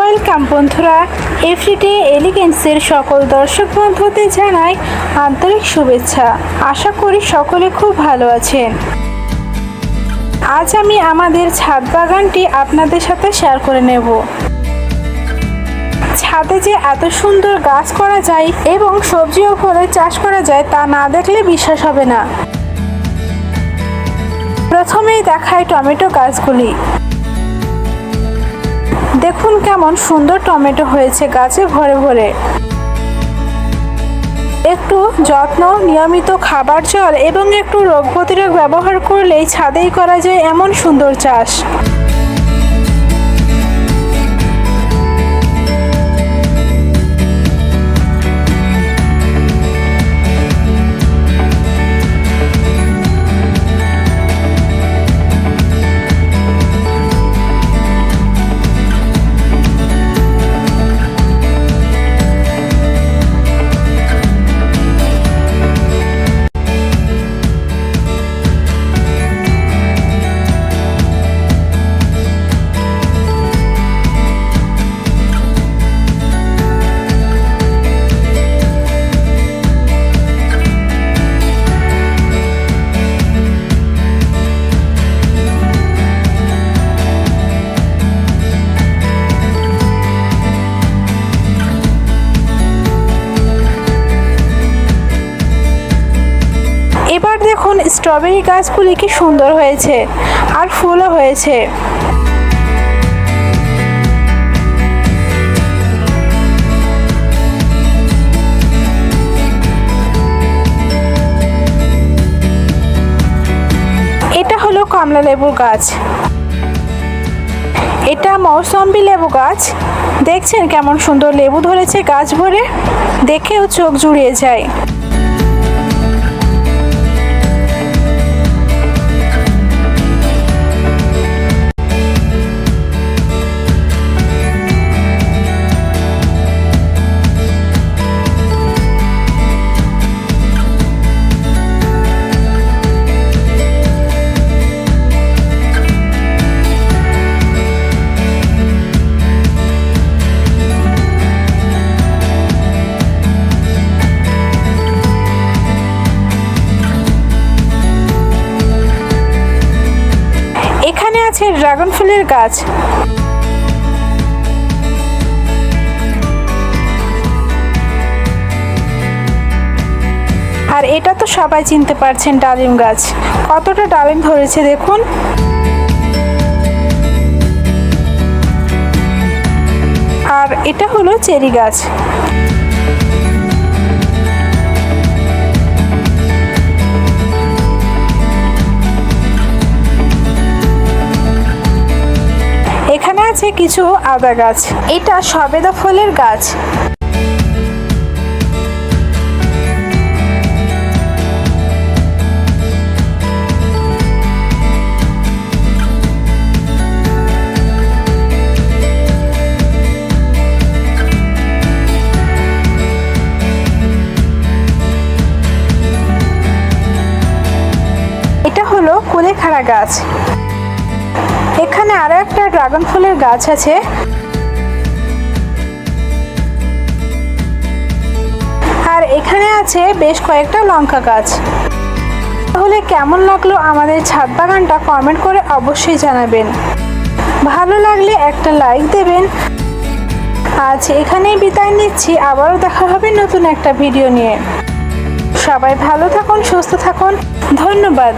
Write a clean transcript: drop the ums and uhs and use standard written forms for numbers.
Welcome বন্ধুরা, everyday এলিগেন্সের সকল দর্শক বন্ধুদের জানাই আন্তরিক শুভেচ্ছা। আশা করি সকলে খুব ভালো আছেন। আজ আমি আমাদের ছাদ বাগানটি আপনাদের সাথে শেয়ার করে নেব। ছাদে যে এত সুন্দর গাছ করা যায় এবং সবজি ও ফলের চাষ করা যায় তা না দেখলে বিশ্বাস হবে না। প্রথমেই দেখাই টমেটো গাছগুলি। দেখুন কেমন সুন্দর টমেটো হয়েছে গাছে ভরে ভরে। একটু যত্ন, নিয়মিত খাবার, জল এবং একটু রোগ প্রতিরোধ ব্যবহার করলেই ছাদেই করা যায় এমন সুন্দর চাষ। এবার দেখুন স্ট্রবেরি গাছগুলি কি সুন্দর হয়েছে আর ফুলও হয়েছে। এটা হলো কমলা লেবু গাছ। এটা মৌসম্বি লেবু গাছ। দেখছেন কেমন সুন্দর লেবু ধরেছে গাছ ভরে, দেখেও চোখ জুড়িয়ে যায়। এখানে আছে ড্রাগন ফুলের গাছ। আর এটা তো সবাই চিনতে পারছেন, ডালিম গাছ। কতটা ডালিম ধরেছে দেখুন। আর এটা হলো চেরি গাছ। এখানে আছে কিছু আদা গাছ। এটা সবেদা ফুলের গাছ। এটা হলো কুলেখাড়া গাছ। এখানে আরো একটা ড্রাগন ফুলের গাছ আছে। আর এখানে আছে বেশ কয়েকটা লঙ্কা গাছ। তাহলে কেমন লাগলো আমাদের ছাদ বাগানটা কমেন্ট করে অবশ্যই জানাবেন। ভালো লাগলে একটা লাইক দেবেন। আজ এখানেই বিদায় নিচ্ছি, আবারও দেখা হবে নতুন একটা ভিডিও নিয়ে। সবাই ভালো থাকুন, সুস্থ থাকুন। ধন্যবাদ।